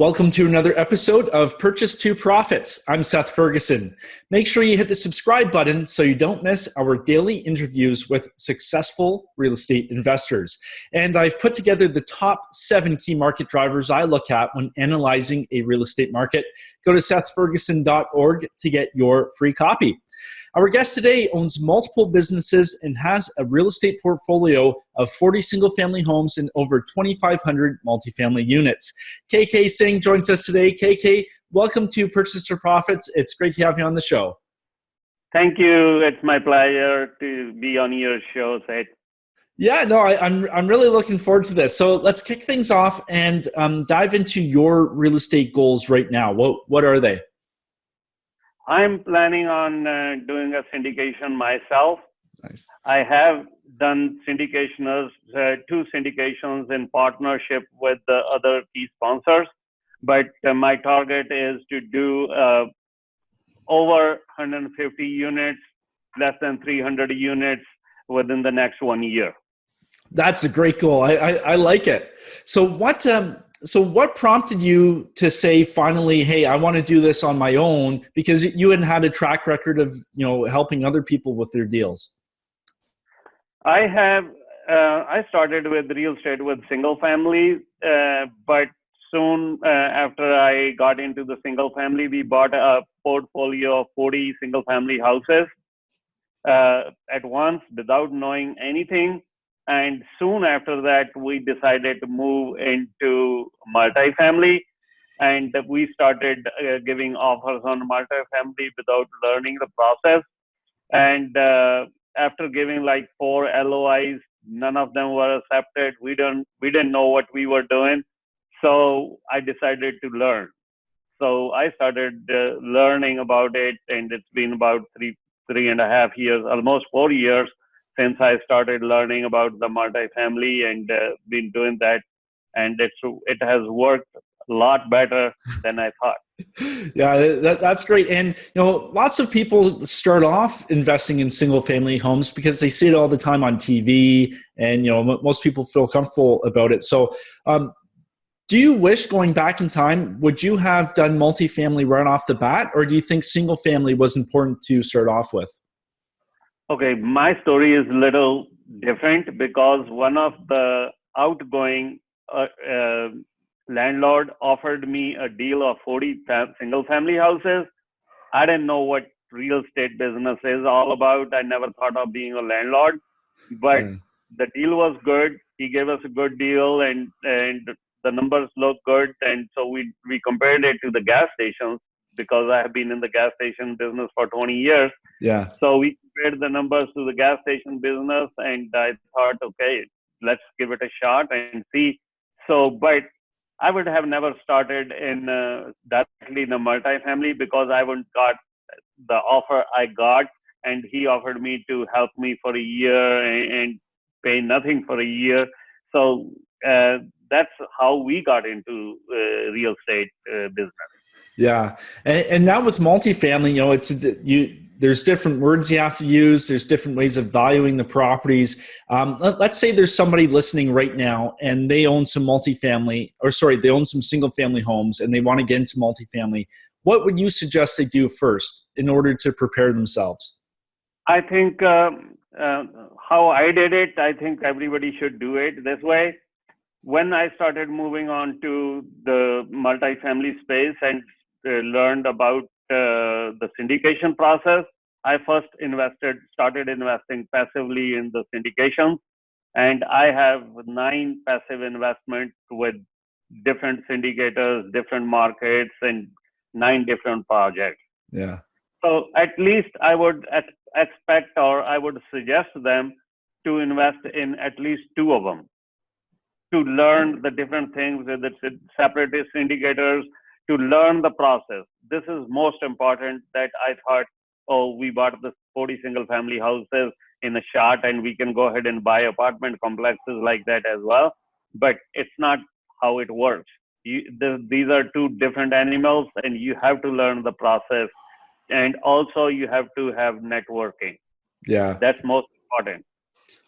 Welcome to another episode of Purchase to Profits. I'm Seth Ferguson. Make sure you hit the subscribe button so you don't miss our daily interviews with successful real estate investors. And I've put together the top 7 key market drivers I look at when analyzing a real estate market. Go to sethferguson.org to get your free copy. Our guest today owns multiple businesses and has a real estate portfolio of 40 single-family homes and over 2,500 multifamily units. Kay Kay Singh joins us today. Kay Kay, welcome to Purchase to Profits. It's great to have you on the show. Thank you. It's my pleasure to be on your show, Seth. Yeah, no, I'm really looking forward to this. So let's kick things off and dive into your real estate goals right now. What are they? I'm planning on doing a syndication myself. Nice. I have done syndications, 2 syndications in partnership with the other key sponsors, but my target is to do over 150 units, less than 300 units within the next 1 year. That's a great goal. I like it. So what prompted you to say finally, hey, I want to do this on my own, because you hadn't had a track record of, helping other people with their deals? I started with real estate with single family, but soon after I got into the single family, we bought a portfolio of 40 single family houses at once without knowing anything. And soon after that, we decided to move into multifamily, and we started giving offers on multifamily without learning the process. And after giving like 4 LOIs, none of them were accepted. We didn't know what we were doing, so I decided to learn. So I started learning about it, and it's been about three and a half years, almost 4 years, since I started learning about the multifamily, and been doing that, and it has worked a lot better than I thought. Yeah, that's great. And lots of people start off investing in single family homes because they see it all the time on TV, and most people feel comfortable about it. So do you wish, going back in time, would you have done multifamily right off the bat, or do you think single family was important to start off with? Okay, my story is a little different because one of the outgoing landlord offered me a deal of 40 single family houses. I didn't know what real estate business is all about. I never thought of being a landlord, but the deal was good. He gave us a good deal, and the numbers look good. And so we compared it to the gas stations, because I have been in the gas station business for 20 years. Yeah. So we compared the numbers to the gas station business, and I thought, okay, let's give it a shot and see. So, but I would have never started in directly in a multifamily, because I wouldn't got the offer I got, and he offered me to help me for a year and pay nothing for a year. So that's how we got into real estate business. Yeah, and now with multifamily, there's different words you have to use. There's different ways of valuing the properties. Let's say there's somebody listening right now, and they own some they own some single family homes, and they want to get into multifamily. What would you suggest they do first in order to prepare themselves? I think how I did it, I think everybody should do it this way. When I started moving on to the multifamily space and learned about the syndication process, I first started investing passively in the syndications, and I have 9 passive investments with different syndicators, different markets, and 9 different projects. Yeah. So at least I would expect, or I would suggest them to invest in at least 2 of them, to learn the different things with the separatist indicators, to learn the process. This is most important. That I thought, we bought the 40 single family houses in a shot, and we can go ahead and buy apartment complexes like that as well. But it's not how it works. These are 2 different animals, and you have to learn the process. And also you have to have networking. Yeah. That's most important.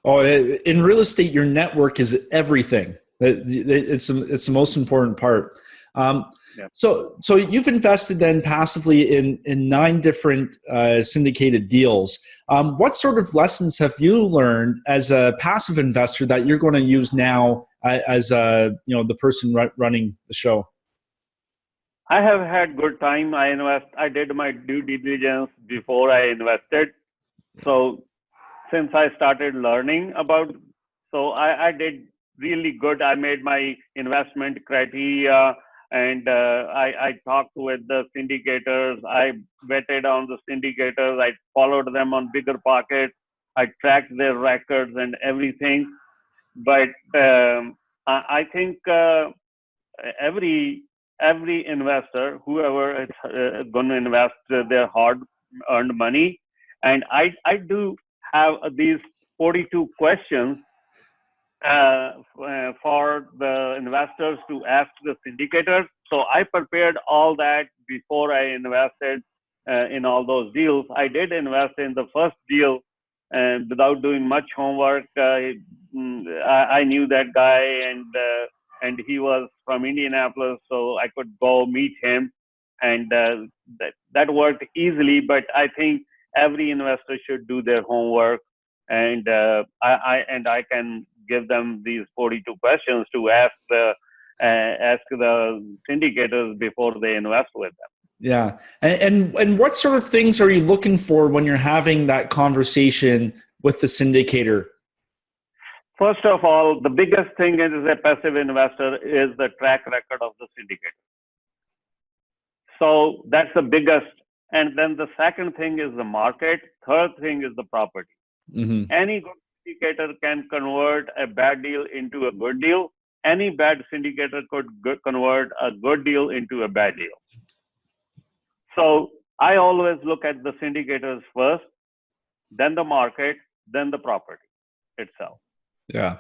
Oh, in real estate, your network is everything. It's the most important part. Um, Yeah. so you've invested then passively in 9 different syndicated deals. What sort of lessons have you learned as a passive investor that you're going to use now as the person running the show? I have had good time. I did my due diligence before I invested. So since I started learning about, so I did really good. I made my investment criteria, and I talked with the syndicators. I vetted on the syndicators. I followed them on Bigger Pockets. I tracked their records and everything. But I think every investor, whoever is going to invest their hard-earned money, and I do have these 42 questions for the investors to ask the syndicators. So I prepared all that before I invested in all those deals. I did invest in the first deal and without doing much homework. I knew that guy, and he was from Indianapolis, so I could go meet him, and that worked easily. But I think every investor should do their homework, and I can give them these 42 questions to ask the syndicators before they invest with them. Yeah. And what sort of things are you looking for when you're having that conversation with the syndicator? First of all, the biggest thing as a passive investor is the track record of the syndicator. So that's the biggest. And then the second thing is the market. Third thing is the property. Mm-hmm. Any good syndicator can convert a bad deal into a good deal. Any bad syndicator could convert a good deal into a bad deal. So I always look at the syndicators first, then the market, then the property itself. Yeah.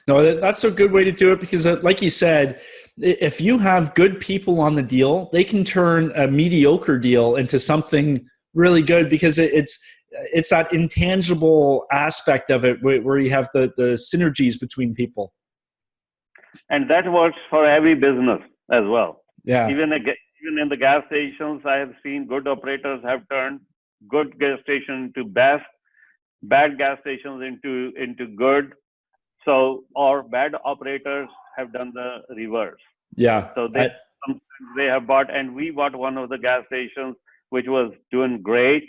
No, that's a good way to do it because, like you said, if you have good people on the deal, they can turn a mediocre deal into something really good because it's that intangible aspect of it where you have the synergies between people. And that works for every business as well. Yeah. Even in the gas stations, I have seen good operators have turned good gas stations into bad gas stations into good. So, or bad operators have done the reverse. Yeah. So they have bought, and we bought one of the gas stations which was doing great,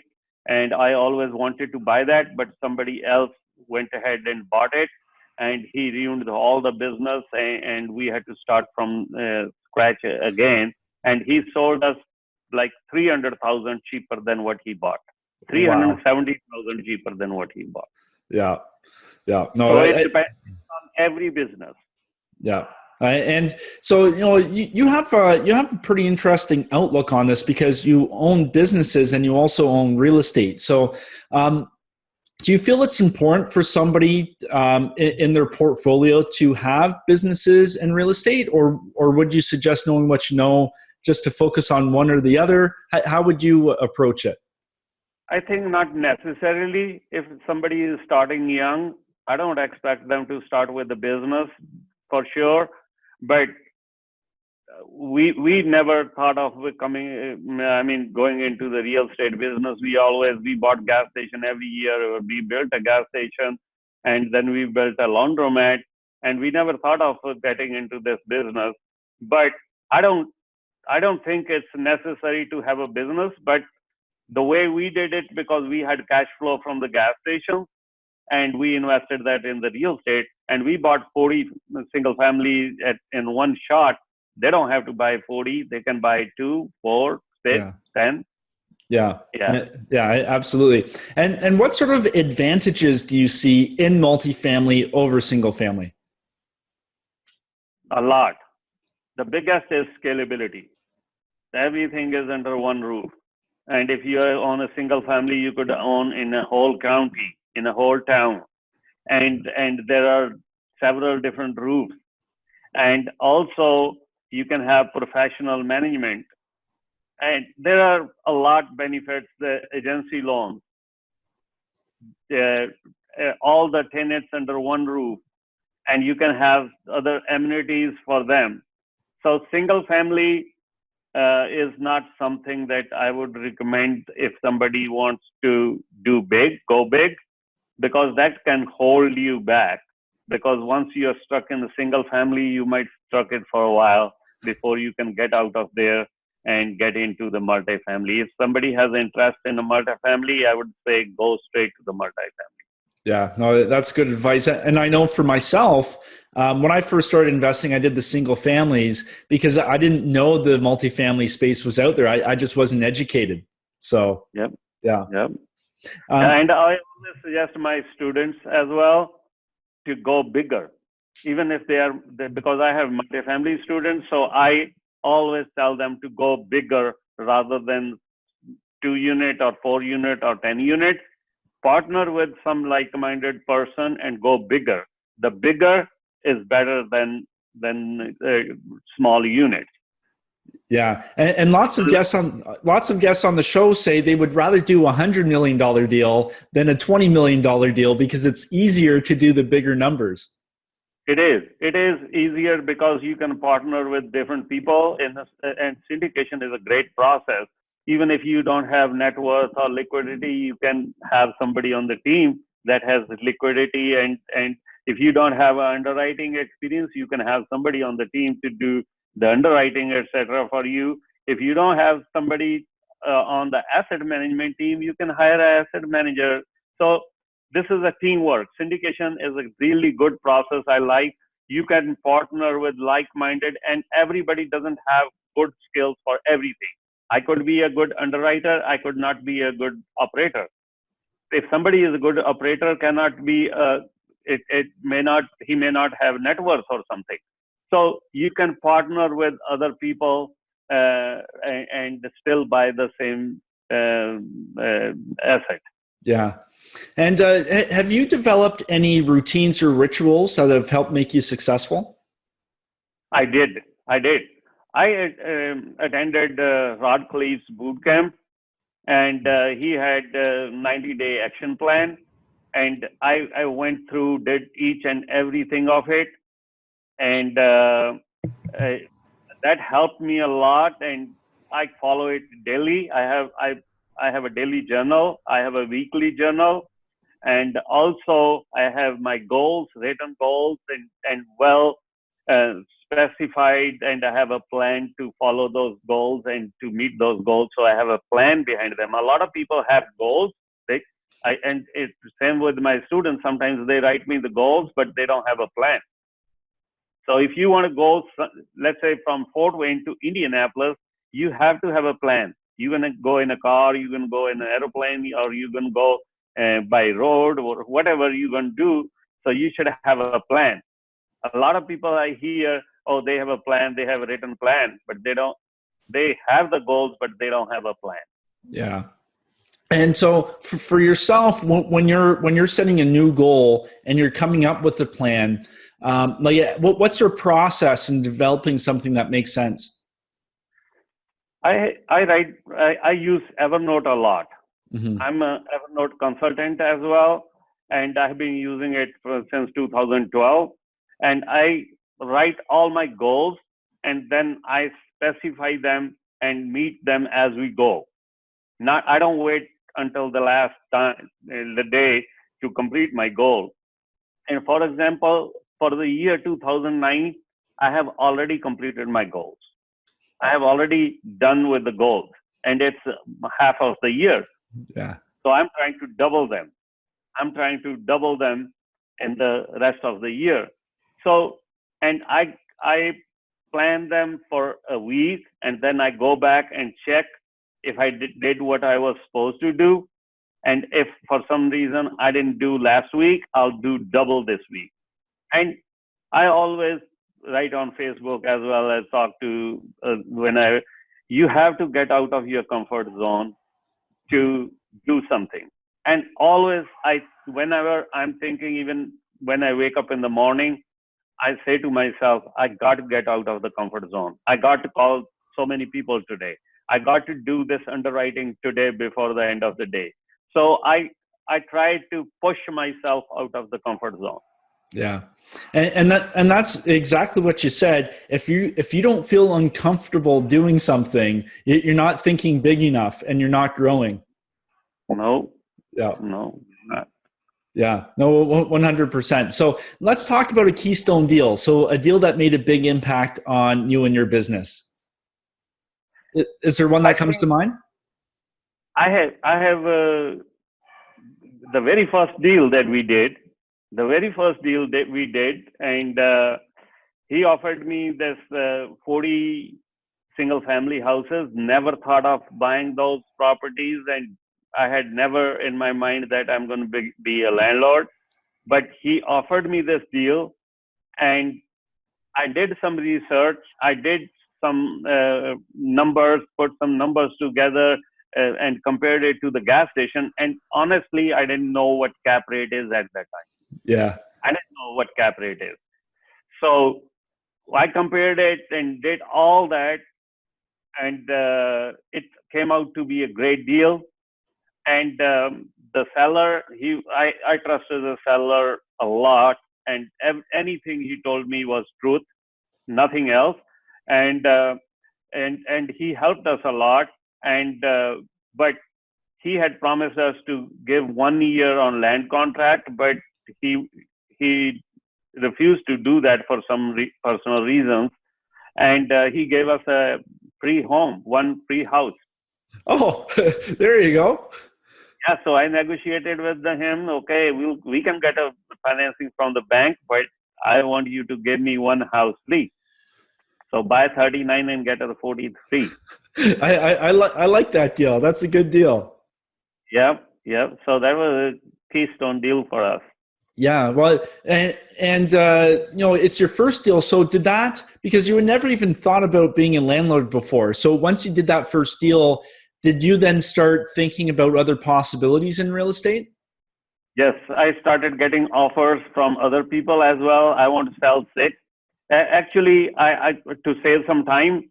and I always wanted to buy that, but somebody else went ahead and bought it, and he ruined all the business, and we had to start from scratch again. And he sold us like 300,000 cheaper than what he bought, 370,000 cheaper than what he bought. Yeah. Yeah. No, so it depends on every business. Yeah. And so, you have a pretty interesting outlook on this because you own businesses and you also own real estate. So, do you feel it's important for somebody in their portfolio to have businesses and real estate, or would you suggest, knowing what you know, just to focus on one or the other? How would you approach it? I think not necessarily. If somebody is starting young, I don't expect them to start with the business for sure, but we never thought of going into the real estate business. We bought gas station every year. We built a gas station, and then we built a laundromat, and we never thought of getting into this business. But I don't think it's necessary to have a business, but the way we did it, because we had cash flow from the gas station, and we invested that in the real estate, and we bought 40 single families in one shot. They don't have to buy 40; they can buy 2, 4, 6, 10. Yeah, absolutely. And what sort of advantages do you see in multifamily over single family? A lot. The biggest is scalability. Everything is under one roof. And if you own a single family, you could own in a whole county, in a whole town. And there are several different roofs. And also, you can have professional management. And there are a lot benefits, the agency loans, all the tenants under one roof, and you can have other amenities for them. So single family is not something that I would recommend if somebody wants to do big, go big, because that can hold you back. Because once you're stuck in the single family, you might stuck it for a while before you can get out of there and get into the multifamily. If somebody has interest in a multifamily, I would say go straight to the multifamily. Yeah, no, that's good advice. And I know for myself, when I first started investing, I did the single families because I didn't know the multifamily space was out there. I just wasn't educated. So, Yep. yeah. Yep. Um, And I always suggest my students as well to go bigger, even if because I have multifamily students. So I always tell them to go bigger rather than 2 unit or 4 unit or 10 unit. Partner with some like-minded person and go bigger. The bigger is better than small units. yeah, and lots of guests on the show say they would rather do $100 million deal than a $20 million deal because it's easier to do the bigger numbers. It is. It is easier because you can partner with different people, and syndication is a great process. Even if you don't have net worth or liquidity, you can have somebody on the team that has liquidity, and if you don't have an underwriting experience, you can have somebody on the team to do the underwriting, etc. for you. If you don't have somebody on the asset management team, you can hire an asset manager. So this is a teamwork. Syndication is a really good process. I like you can partner with like-minded, and everybody doesn't have good skills for everything. I could be a good underwriter. I could not be a good operator. If somebody is a good operator, cannot be he may not have net worth or something. So you can partner with other people and still buy the same asset. Yeah. And have you developed any routines or rituals that have helped make you successful? I did. I did. I attended Rod Cleve's boot camp, and he had a 90-day action plan. And I went through, did each and everything of it. And that helped me a lot. And I follow it daily. I have a daily journal. I have a weekly journal. And also I have my goals, written goals, and well specified, and I have a plan to follow those goals and to meet those goals. So I have a plan behind them. A lot of people have goals. And it's the same with my students. Sometimes they write me the goals, but they don't have a plan. So if you want to go, let's say from Fort Wayne to Indianapolis, you have to have a plan. You're going to go in a car, you're going to go in an aeroplane, or you're going to go by road, or whatever you're going to do. So you should have a plan. A lot of people I hear, oh, they have a plan, they have a written plan, but they have the goals, but they don't have a plan. Yeah. And so for yourself, when you're setting a new goal and you're coming up with a plan, what's your process in developing something that makes sense? I use Evernote a lot. Mm-hmm. I'm an Evernote consultant as well, and I've been using it since 2012. And I write all my goals, and then I specify them and meet them as we go. I don't wait until the last time, the day, to complete my goal. And for example, for the year 2009, I have already completed my goals. I have already done with the goals, and it's half of the year. Yeah. So I'm trying to double them. I'm trying to double them in the rest of the year. So, and I plan them for a week, and then I go back and check if I did what I was supposed to do. And if for some reason I didn't do last week, I'll do double this week. And I always write on Facebook as well as talk to you have to get out of your comfort zone to do something. And always whenever I'm thinking, even when I wake up in the morning, I say to myself, I got to get out of the comfort zone. I got to call so many people today. I got to do this underwriting today before the end of the day. So I try to push myself out of the comfort zone. Yeah. And that's exactly what you said. If you don't feel uncomfortable doing something, you're not thinking big enough and you're not growing. No, Yeah. no, not. Yeah. No, 100%. So let's talk about a keystone deal. So a deal that made a big impact on you and your business. Is there one I that comes to think mind? I have the very first deal that we did, and he offered me this 40 single family houses. Never thought of buying those properties, and I had never in my mind that I'm going to be a landlord. But he offered me this deal, and I did some research. I did some numbers, put some numbers together, and compared it to the gas station. And honestly, I didn't know what cap rate is at that time. Yeah. I didn't know what cap rate is. So I compared it and did all that, and it came out to be a great deal. And the seller, I trusted the seller a lot, and anything he told me was truth, nothing else. And and he helped us a lot. And but he had promised us to give 1 year on land contract, but he refused to do that for some personal reasons. And he gave us a free home, one free house. Oh, there you go. Yeah, so I negotiated with him. Okay, we can get a financing from the bank, but I want you to give me one house free. So buy 39 and get a 43. I like that deal. That's a good deal. Yep, yep. So that was a keystone deal for us. Yeah, well, and it's your first deal. So did that because you had never even thought about being a landlord before. So once you did that first deal, did you then start thinking about other possibilities in real estate? Yes, I started getting offers from other people as well. I want to sell six. Actually, I to save some time,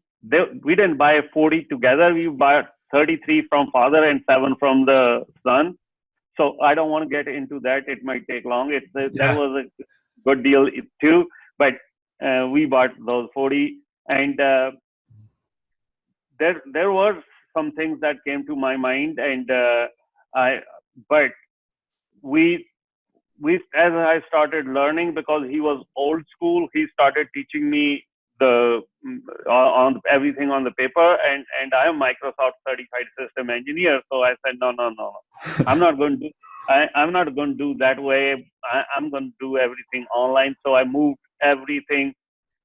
we didn't buy 40 together. We bought 33 from father and 7 from the son. So I don't want to get into that. It might take long. That Yeah. was a good deal too. But we bought those 40, and there were some things that came to my mind, and I but we as I started learning, because he was old school, he started teaching me the on everything on the paper, and I am Microsoft certified system engineer. So I said, no, I'm not going to do I'm not going to do that way. I'm going to do everything online. So I moved everything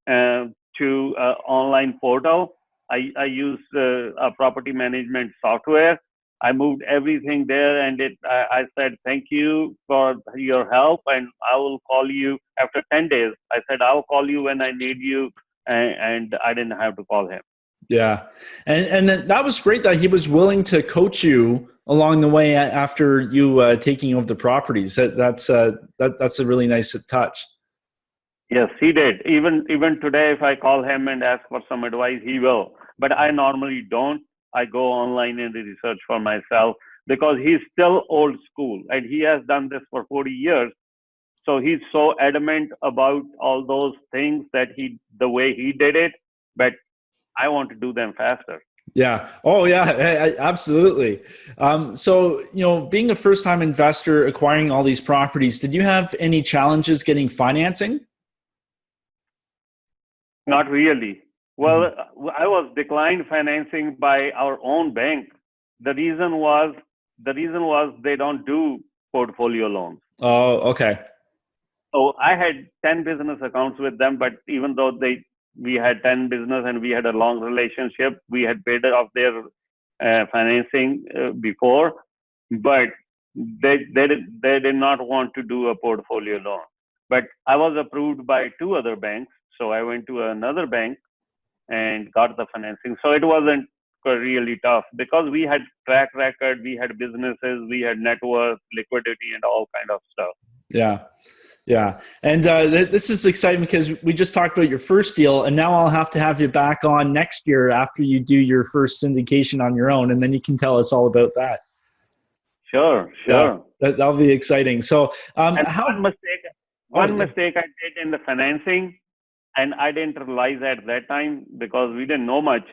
to online portal. I use a property management software. I moved everything there, and I said, thank you for your help, and I will call you after 10 days. I said, I'll call you when I need you, and I didn't have to call him. Yeah, and then that was great that he was willing to coach you along the way after you taking over the properties. That's a really nice touch. Yes, he did. Even today, if I call him and ask for some advice, he will. But I normally don't. I go online and research for myself, because he's still old school and he has done this for 40 years. So he's so adamant about all those things that the way he did it, but I want to do them faster. Yeah. Oh, yeah. Absolutely. So, being a first-time investor, acquiring all these properties, did you have any challenges getting financing? Not really. Mhm. Well, I was declined financing by our own bank. The reason was the reason was they don't do portfolio loans. Oh, okay. So I had 10 business accounts with them, but even though we had 10 business and we had a long relationship, we had paid off their financing before, but they did not want to do a portfolio loan. But I was approved by 2 other banks, so I went to another bank and got the financing. So it wasn't really tough, because we had track record, we had businesses, we had net worth, liquidity, and all kind of stuff. Yeah. Yeah. And this is exciting because we just talked about your first deal, and now I'll have to have you back on next year after you do your first syndication on your own, and then you can tell us all about that. Sure, Yeah. sure. That'll be exciting. So, And how? one mistake. Oh, One yeah. mistake I did in the financing, and I didn't realize at that time because we didn't know much.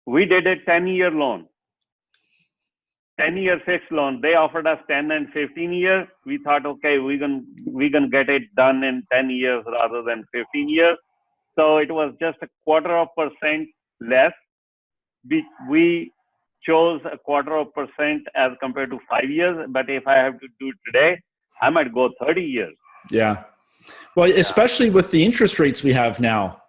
We did a 10-year loan, 10-year fixed loan. They offered us 10 and 15 years. We thought, okay, we can get it done in 10 years rather than 15 years. So it was just a 0.25% less. We chose a 0.25% as compared to 5 years. But if I have to do it today, I might go 30 years. Yeah. Well, especially with the interest rates we have now.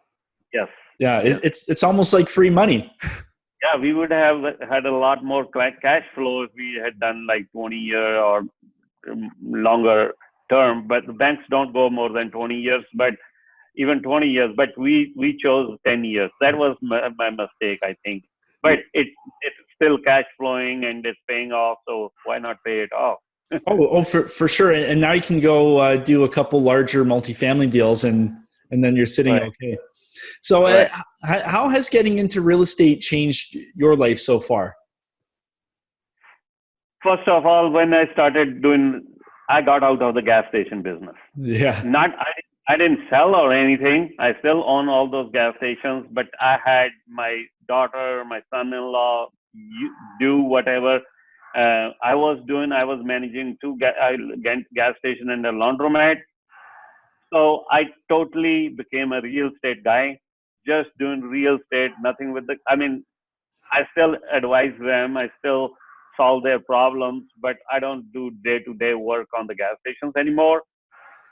Yes. Yeah, Yes. it's almost like free money. Yeah, we would have had a lot more cash flow if we had done like 20-year or longer term. But the banks don't go more than 20 years, but even 20 years. But we chose 10 years. That was my mistake, I think. But it's still cash flowing and it's paying off. So why not pay it off? For sure. And now you can go do a couple larger multifamily deals, and then you're sitting Right. okay. So Right. how has getting into real estate changed your life so far? First of all, when I started doing, I got out of the gas station business. Yeah. I didn't sell or anything. I still own all those gas stations, but I had my daughter, my son-in-law do whatever I was doing. I was managing two gas station and a laundromat. So I totally became a real estate guy, just doing real estate, nothing with I still advise them. I still solve their problems, but I don't do day-to-day work on the gas stations anymore.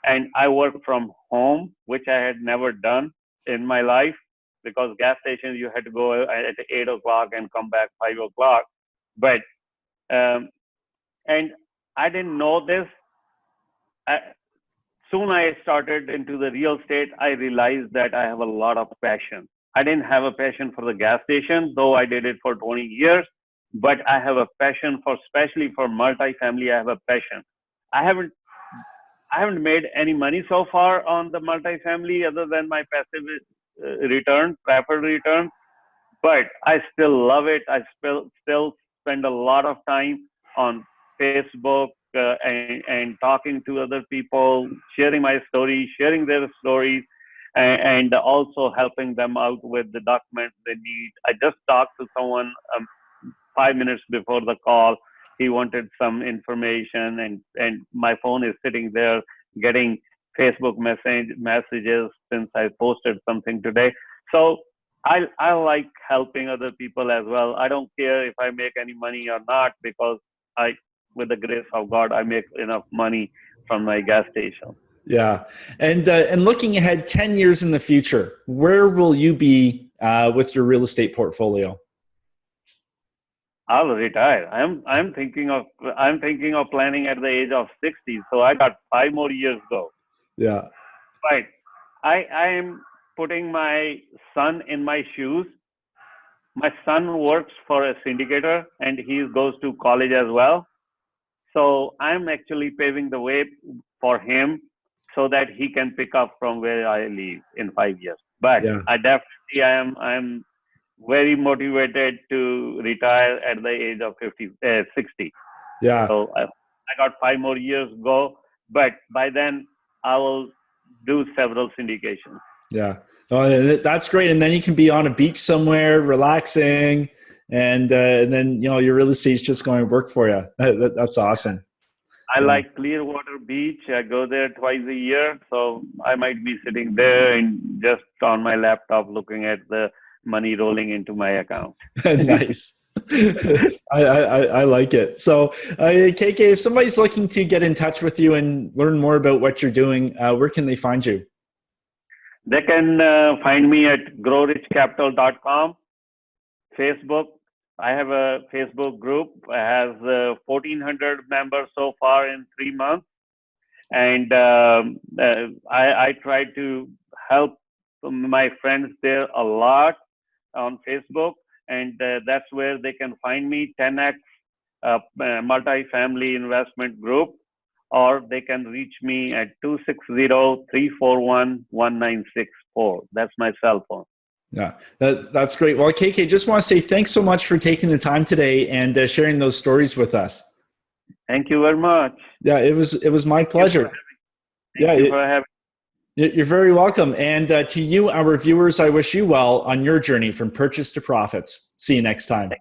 And I work from home, which I had never done in my life, because gas stations, you had to go at 8 o'clock and come back 5 o'clock. But, and I didn't know this. Soon I started into the real estate. I realized that I have a lot of passion. I didn't have a passion for the gas station, though I did it for 20 years, but I have a passion for, especially for multifamily, I have a passion. I haven't made any money so far on the multifamily other than my passive preferred return, but I still love it. I still spend a lot of time on Facebook and talking to other people, sharing my story, sharing their stories, and also helping them out with the documents they need. I just talked to someone 5 minutes before the call. He wanted some information, and my phone is sitting there getting Facebook messages since I posted something today. So I like helping other people as well. I don't care if I make any money or not, because with the grace of God, I make enough money from my gas station. Yeah. And looking ahead 10 years in the future, where will you be with your real estate portfolio? I'll retire. I'm thinking of planning at the age of 60. So I got 5 more years to go. Yeah. Right. I am putting my son in my shoes. My son works for a syndicator and he goes to college as well. So I'm actually paving the way for him so that he can pick up from where I leave in 5 years. But Yeah. I'm very motivated to retire at the age of 60. Yeah. So I got 5 more years to go, but by then I will do several syndications. Yeah. Oh, that's great. And then you can be on a beach somewhere relaxing, and then, your real estate's just going to work for you. That's awesome. I like Clearwater Beach. I go there twice a year. So I might be sitting there and just on my laptop looking at the money rolling into my account. Nice. I like it. So, KK, if somebody's looking to get in touch with you and learn more about what you're doing, where can they find you? They can find me at growrichcapital.com. Facebook. I have a Facebook group. It has 1,400 members so far in 3 months. And I try to help my friends there a lot on Facebook. And that's where they can find me, 10X Multifamily Investment Group, or they can reach me at 260-341-1964. That's my cell phone. Yeah, that's great. Well, KK, just want to say thanks so much for taking the time today and sharing those stories with us. Thank you very much. Yeah, it was my pleasure. Thank you for having You're very welcome. And to you, our viewers, I wish you well on your journey from purchase to profits. See you next time.